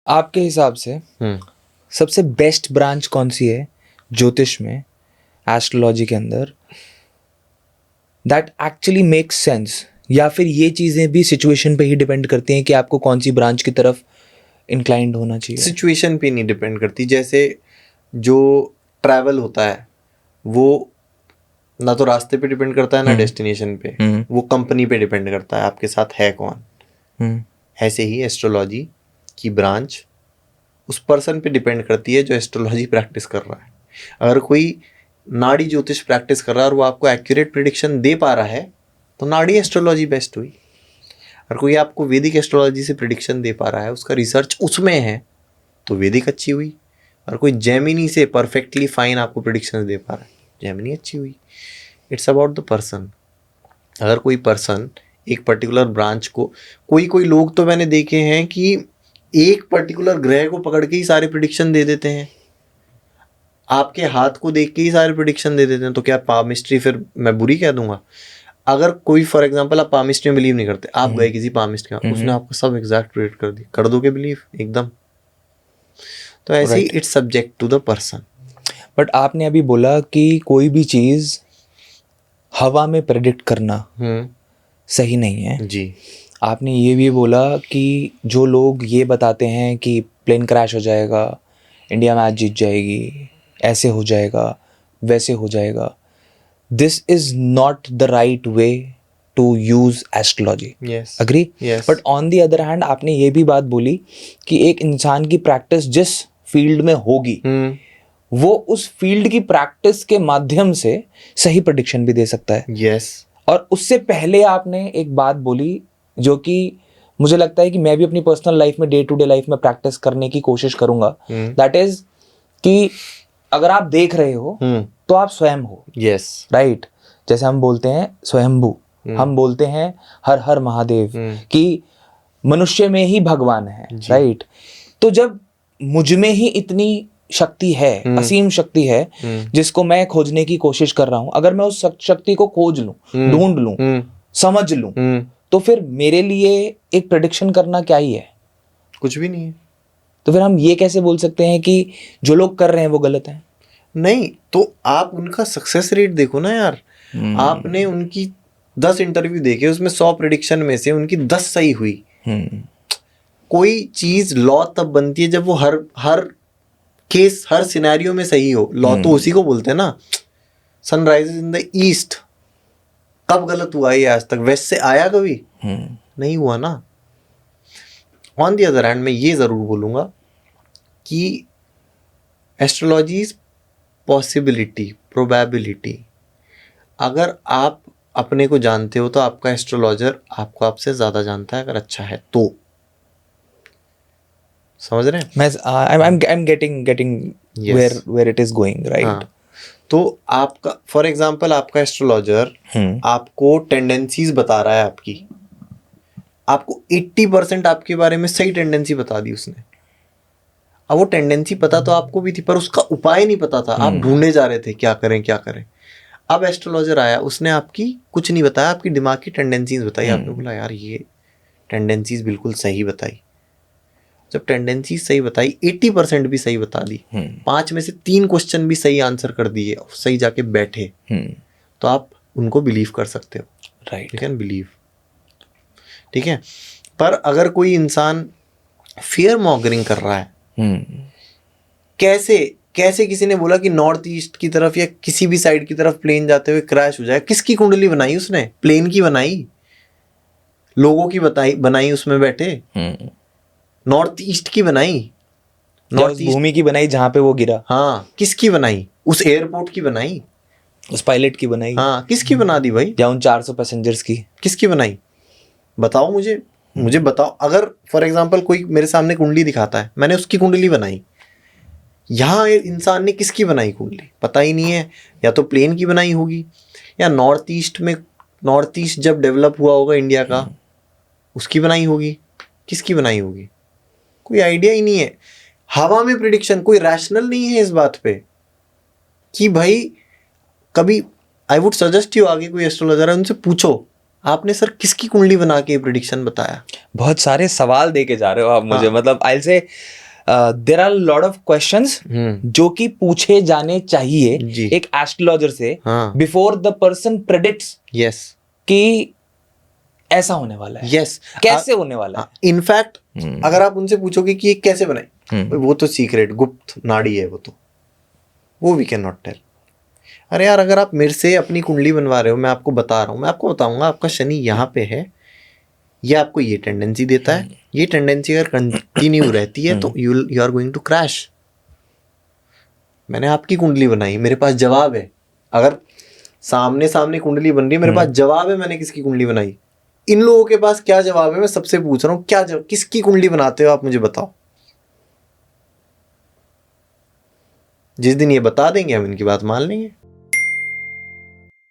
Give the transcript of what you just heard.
आपके हिसाब से सबसे बेस्ट ब्रांच कौन सी है ज्योतिष में, एस्ट्रोलॉजी के अंदर, दैट एक्चुअली मेक्स सेंस? या फिर ये चीज़ें भी सिचुएशन पे ही डिपेंड करती हैं कि आपको कौन सी ब्रांच की तरफ इंक्लाइंड होना चाहिए? सिचुएशन पे नहीं डिपेंड करती। जैसे जो ट्रैवल होता है वो ना तो रास्ते पे डिपेंड करता है ना डेस्टिनेशन पे, वो कंपनी पे डिपेंड करता है आपके साथ है कौन। ऐसे ही एस्ट्रोलॉजी की ब्रांच उस पर्सन पे डिपेंड करती है जो एस्ट्रोलॉजी प्रैक्टिस कर रहा है। अगर कोई नाड़ी ज्योतिष प्रैक्टिस कर रहा है और वो आपको एक्यूरेट प्रिडिक्शन दे पा रहा है तो नाड़ी एस्ट्रोलॉजी बेस्ट हुई। अगर कोई आपको वैदिक एस्ट्रोलॉजी से प्रिडिक्शन दे पा रहा है, उसका रिसर्च उसमें है, तो वैदिक अच्छी हुई। और कोई जेमिनी से परफेक्टली फाइन आपको प्रिडिक्शन दे पा रहा है, जेमिनी अच्छी हुई। It's about the person. अगर कोई पर्सन एक पर्टिकुलर ब्रांच को, कोई लोग तो मैंने देखे हैं कि एक पर्टिकुलर ग्रह को पकड़ के ही सारे प्रिडिक्शन दे देते हैं, आपके हाथ को देख के ही सारे प्रिडिक्शन दे देते हैं। तो क्या पामिस्ट्री फिर मैं बुरी कह दूंगा? अगर कोई फॉर एग्जांपल आप पामिस्ट्री में बिलीव नहीं करते, आप गए किसी पामिस्ट के, उसने आपको सब एग्जैक्ट प्रेडिक्ट कर दी, कर दोगे बिलीव एकदम? तो ऐसे ही it's subject to the person. But आपने अभी बोला कि कोई भी चीज़ हवा में प्रेडिक्ट करना सही नहीं है जी। आपने ये भी बोला कि जो लोग ये बताते हैं कि प्लेन क्रैश हो जाएगा, इंडिया मैच जीत जाएगी, ऐसे हो जाएगा, वैसे हो जाएगा, this is not the right way to use astrology. Agree? But on the other hand आपने ये भी बात बोली कि एक इंसान की प्रैक्टिस जिस फील्ड में होगी वो उस फील्ड की प्रैक्टिस के माध्यम से सही प्रेडिक्शन भी दे सकता है। यस। और उससे पहले आपने एक बात बोली जो कि मुझे लगता है कि मैं भी अपनी पर्सनल लाइफ में, डे टू डे लाइफ में प्रैक्टिस करने की कोशिश करूंगा, दैट इज कि अगर आप देख रहे हो तो आप स्वयं हो। यस। राइट? जैसे हम बोलते हैं स्वयंभू, हम बोलते हैं हर हर महादेव, कि मनुष्य में ही भगवान है। राइट? तो जब मुझ में ही इतनी शक्ति है, असीम शक्ति है, जिसको मैं खोजने की कोशिश कर रहा हूं, अगर मैं उस शक्ति को खोज लूं, ढूंढ लूं, समझ लूं, तो फिर मेरे लिए एक प्रेडिक्शन करना क्या ही है? कुछ भी नहीं है। तो फिर हम ये कैसे बोल सकते हैं कि जो लोग कर रहे हैं वो गलत है? नहीं, तो आप उनका सक्सेस रेट देखो ना यार। आपने उनकी 10 इंटरव्यू देखे, उसमें 100 प्रेडिक्शन में से उनकी 10 सही हुई। कोई चीज लॉ तब बनती है जब वो हर केस, हर सिनेरियो में सही हो। लॉ तो उसी को बोलते हैं ना। सनराइजेस इन द ईस्ट कब गलत हुआ ये आज तक? वेस्ट से आया कभी? नहीं हुआ ना। ऑन द अदर हैंड मैं ये जरूर बोलूंगा कि एस्ट्रोलॉजी इज पॉसिबिलिटी, प्रोबेबिलिटी। अगर आप अपने को जानते हो तो आपका एस्ट्रोलॉजर आपको आपसे ज्यादा जानता है, अगर अच्छा है तो। समझ रहे हैं? मैं I'm getting where it is going, right? हाँ, तो आपका फॉर एग्जांपल आपका एस्ट्रोलॉजर आपको टेंडेंसीज बता रहा है आपकी, आपको 80% आपके बारे में सही टेंडेंसी बता दी उसने। अब वो टेंडेंसी पता तो आपको भी थी, पर उसका उपाय नहीं पता था, आप ढूंढने जा रहे थे क्या करें क्या करें। अब एस्ट्रोलॉजर आया, उसने आपकी कुछ नहीं बताया, आपकी दिमाग की टेंडेंसीज बताई। आपने बोला यार ये टेंडेंसीज बिल्कुल सही बताई। जब टेंडेंसी सही बताई, 80% भी सही बता दी, 5 में से 3 क्वेश्चन भी सही आंसर कर दिए, सही जाके बैठे, तो आप उनको बिलीव कर सकते हो। राइट? You can believe. ठीक है? पर अगर कोई इंसान फियर मॉन्गरिंग कर रहा है, कैसे किसी ने बोला कि नॉर्थ ईस्ट की तरफ या किसी भी साइड की तरफ प्लेन जाते हुए क्रैश हो जाए? किसकी कुंडली बनाई उसने? प्लेन की बनाई? लोगों की बनाई उसमें बैठे? नॉर्थ ईस्ट की बनाई? नॉर्थ ईस्ट भूमि की बनाई जहां पे वो गिरा? हाँ, किसकी बनाई? उस एयरपोर्ट की बनाई? उस पायलट की बनाई? हाँ, किसकी बना दी भाई? या उन 400 पैसेंजर्स की? किसकी बनाई? बताओ मुझे बताओ। अगर फॉर एग्जांपल कोई मेरे सामने कुंडली दिखाता है, मैंने उसकी कुंडली बनाई, यहाँ इंसान ने किसकी बनाई कुंडली? पता ही नहीं है। या तो प्लेन की बनाई होगी, या नॉर्थ ईस्ट जब डेवलप हुआ होगा इंडिया का, उसकी बनाई होगी। किसकी बनाई होगी? कोई आइडिया ही नहीं है। हवा में प्रिडिक्शन, कोई रैशनल नहीं है इस बात पे कि भाई कभी आई वुड सजेस्ट यू, आगे कोई एस्ट्रोलॉजर है उनसे पूछो, आपने सर किसकी कुंडली बना के प्रिडिक्शन बताया? बहुत सारे सवाल दे के जा रहे हो आप मुझे, मतलब I say there are lot of questions जो कि पूछे जाने चाहिए जी। एक एस्ट्रोलॉजर से हाँ। Before the person predicts yes कि ऐसा होने वाला है, यस, कैसे होने वाला है। इनफैक्ट अगर आप उनसे पूछोगे कि ये कैसे बनाई, वो तो सीक्रेट गुप्त नाड़ी है, वो वी कैन नॉट टेल। अरे यार, अगर आप मेरे से अपनी कुंडली बनवा रहे हो, मैं आपको बता रहा हूँ, मैं आपको बताऊंगा आपका शनि यहाँ पे है, ये आपको ये टेंडेंसी देता है, ये टेंडेंसी अगर कंटिन्यू रहती है तो you are going to crash. मैंने आपकी कुंडली बनाई, मेरे पास जवाब है। अगर सामने सामने कुंडली बन रही है, मेरे पास जवाब है मैंने किसकी कुंडली बनाई। इन लोगों के पास क्या जवाब है, मैं सबसे पूछ रहा हूँ, क्या जवाब, किसकी कुंडली बनाते हो आप, मुझे बताओ। जिस दिन ये बता देंगे हम इनकी बात मान लेंगे।